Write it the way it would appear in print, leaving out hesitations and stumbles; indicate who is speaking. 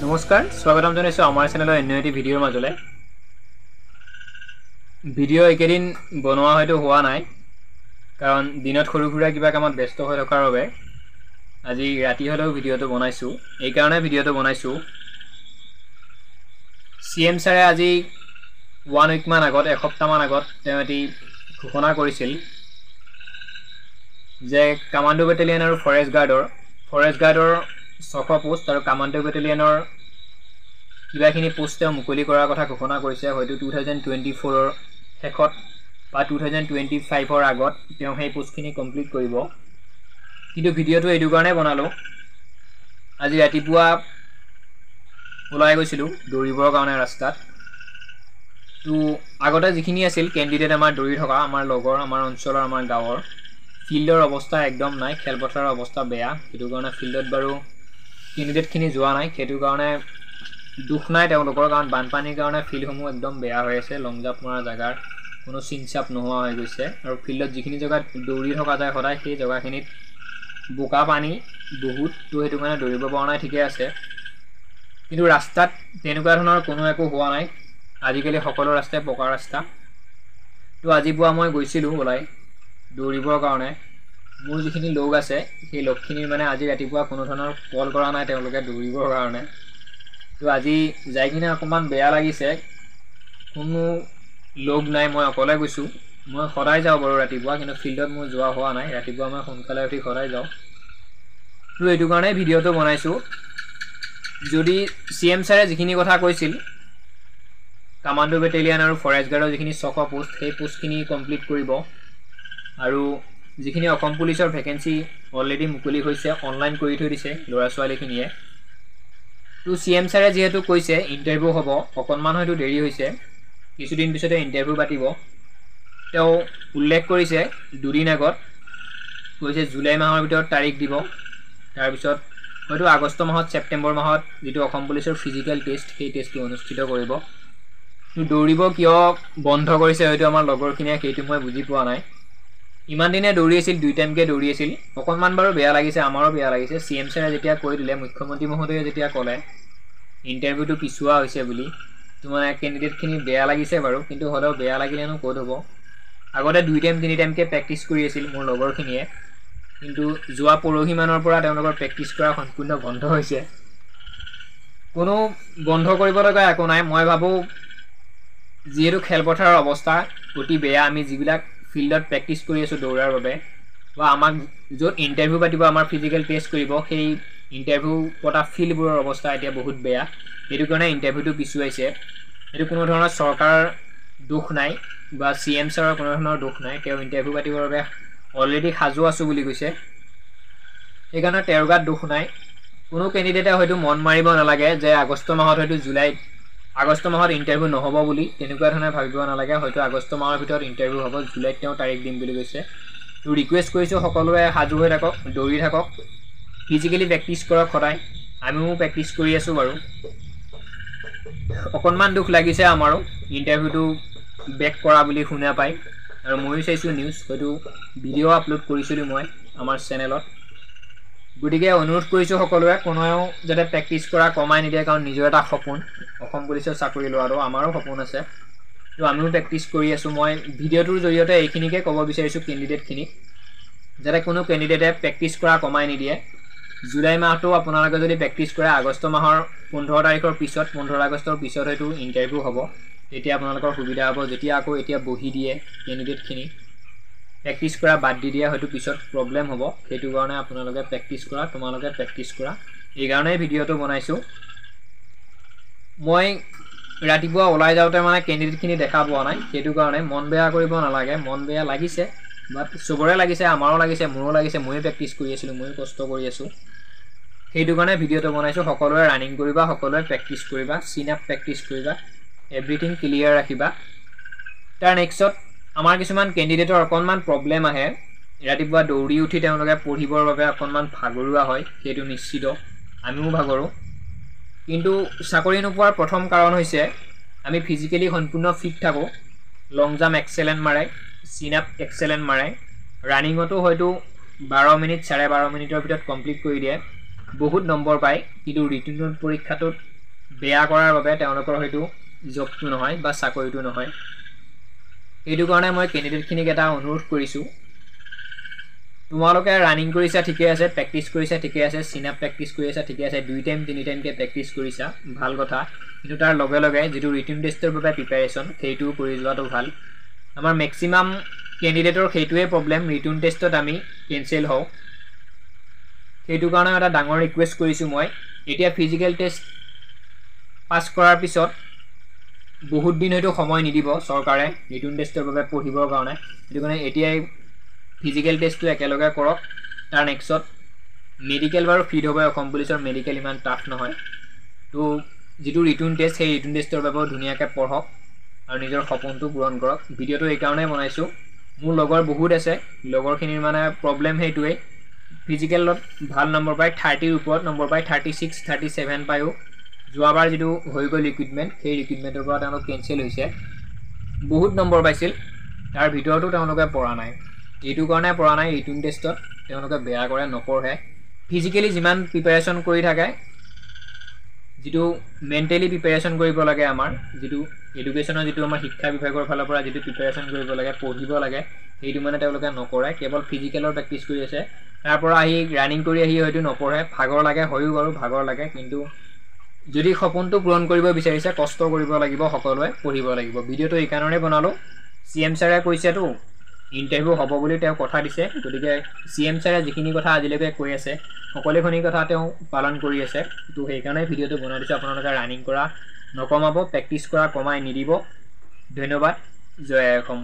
Speaker 1: নমস্কাৰ স্বাগতম জনাইছো আমাৰ চেনেলৰ অন্য এটি ভিডিঅ'ৰ মাজলৈ ভিডিঅ' একেদিন বনোৱা হয়তো হোৱা নাই কাৰণ দিনত সৰু সুৰা কিবা কামত ব্যস্ত হৈ থকাৰ বাবে আজি ৰাতি হলেও ভিডিঅ'টো বনাইছো এই কাৰণে ভিডিঅ'টো বনাইছো সিএম ছাৰে আজি 1 উইক মান আগত এসপ্তাহ মান আগত তেওঁ এটি ঘোষণা কৰিছিল যে কমান্ডো বেটেলিয়ন আৰু ফৰেষ্ট গাৰ্ডৰ 600 পোষ্ট আৰু কমান্ডো বেটেলিয়নৰ কিবাখিনি পোষ্ট তেওঁ মুকলি কৰাৰ কথা ঘোষণা কৰিছে হয়তো 2024 ৰ শেষত বা 2025 ৰ আগত তেওঁ সেই পোষ্টখিনি কমপ্লিট কৰিব কিন্তু ভিডিঅ'টো এইটো কাৰণে বনালো আজি ৰাতিপুৱা ওলাই গৈছিলো দৌৰিবৰ কাৰণে ৰাস্তাত তো আগতে যিখিনি আছিল কেণ্ডিডেট আমাৰ দৌৰি থকা আমাৰ লগৰ আমাৰ অঞ্চলৰ আমাৰ গাঁৱৰ ফিল্ডৰ অৱস্থা একদম নাই খেলপথাৰৰ অৱস্থা বেয়া সেইটো কাৰণে ফিল্ডত বাৰু কেণ্ডিডেটখিনি যোৱা নাই সেইটো কাৰণে দুখ নাই তেওঁলোকৰ কাৰণ বানপানীৰ কাৰণে ফিল্ডসমূহ একদম বেয়া হৈ আছে লং জাম্প মৰা জাগাৰ কোনো চিনচাপ নোহোৱা হৈ গৈছে আৰু ফিল্ডত যিখিনি জেগাত দৌৰি থকা যায় সদায় সেই জেগাখিনিত বোকা পানী বহুত তো সেইটো কাৰণে দৌৰিব পৰা নাই ঠিকে আছে কিন্তু ৰাস্তাত তেনেকুৱা ধৰণৰ কোনো একো হোৱা নাই আজিকালি সকলো ৰাস্তাই পকা ৰাস্তা তো আজি পুৱা মই গৈছিলোঁ ওলাই দৌৰিবৰ কাৰণে মোৰ যিখিনি লগ আছে সেই লগখিনিৰ মানে আজি ৰাতিপুৱা কোনো ধৰণৰ কল কৰা নাই তেওঁলোকে দৌৰিবৰ কাৰণে তো আজি যাই কিনে অকণমান বেয়া লাগিছে কোনো লগ নাই মই অকলে গৈছোঁ মই সদায় যাওঁ বাৰু ৰাতিপুৱা কিন্তু ফিল্ডত মোৰ যোৱা হোৱা নাই ৰাতিপুৱা মই সোনকালে উঠি সদায় যাওঁ তো এইটো কাৰণে ভিডিঅ'টো বনাইছোঁ যদি সিএম ছাৰে যিখিনি কথা কৈছিল কমান্ডো বেটেলিয়ন আৰু ফৰেষ্ট গাৰ্ডৰ যিখিনি 600 পোষ্ট সেই পোষ্টখিনি কমপ্লিট কৰিব আৰু যিখিনি অসম পুলিচৰ ভেকেন্সি অলৰেডি মুকলি হৈছে অনলাইন কৰি থৈ দিছে ল'ৰা ছোৱালীখিনিয়ে তো সিএম ছাৰে যিহেতু কৈছে ইণ্টাৰভিউ হ'ব অকণমান হয়তো দেৰি হৈছে কিছুদিন পিছতে ইণ্টাৰভিউ পাতিব তেওঁ উল্লেখ কৰিছে দুদিন আগত কৈছে জুলাই মাহৰ ভিতৰত তাৰিখ দিব তাৰপিছত হয়তো আগষ্ট মাহত ছেপ্টেম্বৰ মাহত যিটো অসম পুলিচৰ ফিজিকেল টেষ্ট সেই টেষ্টটো অনুষ্ঠিত কৰিব তো দৌৰিব কিয় বন্ধ কৰিছে হয়তো আমাৰ লগৰখিনিয়ে সেইটো মই বুজি পোৱা নাই ইমান দিনে দৌৰি আছিল 2 টাইমকে দৌৰি আছিল অকণমান বাৰু বেয়া লাগিছে আমাৰো বেয়া লাগিছে সিএম ছাৰে যেতিয়া কৈ দিলে মুখ্যমন্ত্ৰী মহোদয়ে যেতিয়া ক'লে ইণ্টাৰভিউটো পিছুৱা হৈছে বুলি তো মানে কেণ্ডিডেটখিনি বেয়া লাগিছে বাৰু কিন্তু হ'লেও বেয়া লাগিলেনো ক'ত হ'ব আগতে 2 টাইম 3 টাইমকে প্ৰেক্টিছ কৰি আছিল মোৰ লগৰখিনিয়ে কিন্তু যোৱা পৰহি মানৰ পৰা তেওঁলোকৰ প্ৰেক্টিছ কৰা সম্পূৰ্ণ বন্ধ হৈছে কোনো বন্ধ কৰিব লগা একো নাই মই ভাবোঁ যিহেতু খেলপথাৰৰ অৱস্থা অতি বেয়া আমি যিবিলাক ফিল্ডত প্ৰেক্টিছ কৰি আছোঁ দৌৰাৰ বাবে বা আমাক য'ত ইণ্টাৰভিউ পাতিব আমাৰ ফিজিকেল টেষ্ট কৰিব সেই ইণ্টাৰভিউ পতা ফিল্ডবোৰৰ অৱস্থা এতিয়া বহুত বেয়া সেইটো কাৰণে ইণ্টাৰভিউটো পিছুৱাইছে এইটো কোনো ধৰণৰ চৰকাৰৰ দুখ নাই বা সিএম ছাৰৰ কোনো ধৰণৰ দুখ নাই তেওঁ ইণ্টাৰভিউ পাতিবৰ বাবে অলৰেডি সাজু আছোঁ বুলি কৈছে সেইকাৰণে তেওঁৰ গাত দুখ নাই কোনো কেণ্ডিডেটে হয়তো মন মাৰিব নালাগে যে আগষ্ট মাহত ইণ্টাৰভিউ নহ'ব বুলি তেনেকুৱা ধৰণে ভাবিব নালাগে হয়তো আগষ্ট মাহৰ ভিতৰত ইণ্টাৰভিউ হ'ব জুলাইত তেওঁ তাৰিখ দিম বুলি কৈছে তো ৰিকুৱেষ্ট কৰিছোঁ সকলোৱে সাজু হৈ থাকক দৌৰি থাকক ফিজিকেলি প্ৰেক্টিছ কৰক সদায় আমিও প্ৰেক্টিছ কৰি আছোঁ বাৰু অকণমান দুখ লাগিছে আমাৰো ইণ্টাৰভিউটো বেক কৰা বুলি শুনা পাই আৰু ময়ো চাইছোঁ নিউজ হয়তো ভিডিঅ' আপলোড কৰিছিলোঁ মই আমাৰ চেনেলত গতিকে অনুৰোধ কৰিছোঁ সকলোৱে কোনেও যাতে প্ৰেক্টিছ কৰা কমাই নিদিয়ে কাৰণ নিজৰ এটা সপোন অসম পুলিচৰ চাকৰি লোৱাটো আমাৰো সপোন আছে তো আমিও প্ৰেক্টিছ কৰি আছোঁ মই ভিডিঅ'টোৰ জৰিয়তে এইখিনিকে ক'ব বিচাৰিছোঁ কেণ্ডিডেটখিনিক যাতে কোনো কেণ্ডিডেটে প্ৰেক্টিছ কৰা কমাই নিদিয়ে জুলাই মাহটো আপোনালোকে যদি প্ৰেক্টিছ কৰে আগষ্ট মাহৰ 15 তাৰিখৰ পিছত 15 আগষ্টৰ পিছত হয়তো ইণ্টাৰভিউ হ'ব তেতিয়া আপোনালোকৰ সুবিধা হ'ব যেতিয়া আকৌ এতিয়া বহি দিয়ে কেণ্ডিডেটখিনি প্ৰেক্টিছ কৰা বাদ দি দিয়া হয়তো পিছত প্ৰব্লেম হ'ব সেইটো কাৰণে আপোনালোকে তোমালোকে প্ৰেক্টিছ কৰা এই কাৰণেই ভিডিঅ'টো বনাইছোঁ মই ৰাতিপুৱা ওলাই যাওঁতে মানে কেণ্ডিডেটখিনি দেখা পোৱা নাই সেইটো কাৰণে মন বেয়া কৰিব নালাগে মন বেয়া লাগিছে বাট চবৰে লাগিছে আমাৰো লাগিছে মোৰো লাগিছে ময়ো প্ৰেক্টিছ কৰি আছিলোঁ ময়ো কষ্ট কৰি আছোঁ সেইটো কাৰণে ভিডিঅ'টো বনাইছোঁ সকলোৱে ৰানিং কৰিবা সকলোৱে প্ৰেক্টিছ কৰিবা চিন আপ প্ৰেক্টিছ কৰিবা এভৰিথিং ক্লিয়াৰ ৰাখিবা তাৰ নেক্সটত আমাৰ কিছুমান কেণ্ডিডেটৰ অকণমান প্ৰব্লেম আহে ৰাতিপুৱা দৌৰি উঠি তেওঁলোকে পঢ়িবৰ বাবে অকণমান ভাগৰুৱা হয় সেইটো নিশ্চিত আমিও ভাগৰোঁ কিন্তু চাকৰি নোপোৱাৰ প্ৰথম কাৰণ হৈছে আমি ফিজিকেলি সম্পূৰ্ণ ফিট থাকোঁ লং জাম্প এক্সেলেণ্ট মাৰে চিন আপ এক্সেলেণ্ট মাৰে ৰানিঙতো হয়তো 12 মিনিট 12.5 মিনিটৰ ভিতৰত কমপ্লিট কৰি দিয়ে বহুত নম্বৰ পায় কিন্তু ৰিটেন পৰীক্ষাটোত বেয়া কৰাৰ বাবে তেওঁলোকৰ হয়তো জবটো নহয় বা চাকৰিটো নহয় এইটো কাৰণে মই কেণ্ডিডেটখিনিক এটা অনুৰোধ কৰিছোঁ তোমালোকে ৰানিং কৰিছা ঠিকে আছে প্ৰেক্টিছ কৰিছা ঠিকে আছে চিনাপ প্ৰেক্টিছ কৰি আছা ঠিকে আছে 2 টাইম 3 টাইমকৈ প্ৰেক্টিছ কৰিছা ভাল কথা কিন্তু তাৰ লগে লগে যিটো ৰিটেন টেষ্টৰ বাবে প্ৰিপাৰেশ্যন সেইটো কৰি যোৱাটো ভাল আমাৰ মেক্সিমাম কেণ্ডিডেটৰ সেইটোৱে প্ৰব্লেম ৰিটেন টেষ্টত আমি কেঞ্চেল হওঁ সেইটো কাৰণে এটা ডাঙৰ ৰিকুৱেষ্ট কৰিছোঁ মই এতিয়া ফিজিকেল টেষ্ট পাছ কৰাৰ পিছত বহুত দিন হয়তো সময় নিদিব চৰকাৰে ৰিটেন টেষ্টৰ বাবে পঢ়িবৰ কাৰণে সেইটো কাৰণে এতিয়াই ফিজিকেল টেষ্টটো একেলগে কৰক তাৰ নেক্সট মেডিকেল বাৰু ফিট হ'ব অসম পুলিচৰ মেডিকেল ইমান টাফ নহয় তো যিটো ৰিটেন টেষ্ট সেই ৰিটেন টেষ্টৰ বাবেও ধুনীয়াকৈ পঢ়ক আৰু নিজৰ সপোনটো পূৰণ কৰক ভিডিঅ'টো এইকাৰণেই বনাইছোঁ মোৰ লগৰ বহুত আছে লগৰখিনিৰ মানে প্ৰব্লেম সেইটোৱেই ফিজিকেলত ভাল নম্বৰ পায় 30ৰ ওপৰত নম্বৰ পায় 36 37 পায়ো যোৱাবাৰ যিটো হৈ গ'ল ৰিক্ৰুইটমেণ্ট সেই ৰিক্ৰুইটমেণ্টৰ পৰা তেওঁলোক কেঞ্চেল হৈছে বহুত নম্বৰ পাইছিল তাৰ ভিতৰতো তেওঁলোকে পৰা নাই এইটো কাৰণে পৰা নাই ৰিটেন টেষ্টত তেওঁলোকে বেয়া কৰে নপঢ়ে ফিজিকেলি যিমান প্ৰিপাৰেশ্যন কৰি থাকে যিটো মেণ্টেলি প্ৰিপাৰেশ্যন কৰিব লাগে আমাৰ যিটো এডুকেশ্যনৰ যিটো আমাৰ শিক্ষা বিভাগৰ ফালৰ পৰা যিটো প্ৰিপাৰেশ্যন কৰিব লাগে পঢ়িব লাগে সেইটো মানে তেওঁলোকে নকৰে কেৱল ফিজিকেলৰ প্ৰেক্টিছ কৰি আছে তাৰ পৰা আহি ৰানিং কৰি আহি হয়তো নপঢ়ে ভাগৰ লাগে হয়ও বাৰু ভাগৰ লাগে কিন্তু যদি সপোনটো পূৰণ কৰিব বিচাৰিছে কষ্ট কৰিব লাগিব সকলোৱে পঢ়িব লাগিব ভিডিঅ'টো এইকাৰণে বনালোঁ CM ছাৰে কৈছেতো ইণ্টাৰভিউ হ'ব বুলি তেওঁ কথা দিছে গতিকে CM ছাৰে যিখিনি কথা আজিলৈকে কৈ আছে সকলোখিনি কথা তেওঁ পালন কৰি আছে তো সেইকাৰণে ভিডিঅ'টো বনাই দিছোঁ আপোনালোকে ৰানিং কৰা নকমাব প্ৰেক্টিছ কৰা কমাই নিদিব ধন্যবাদ জয় অসম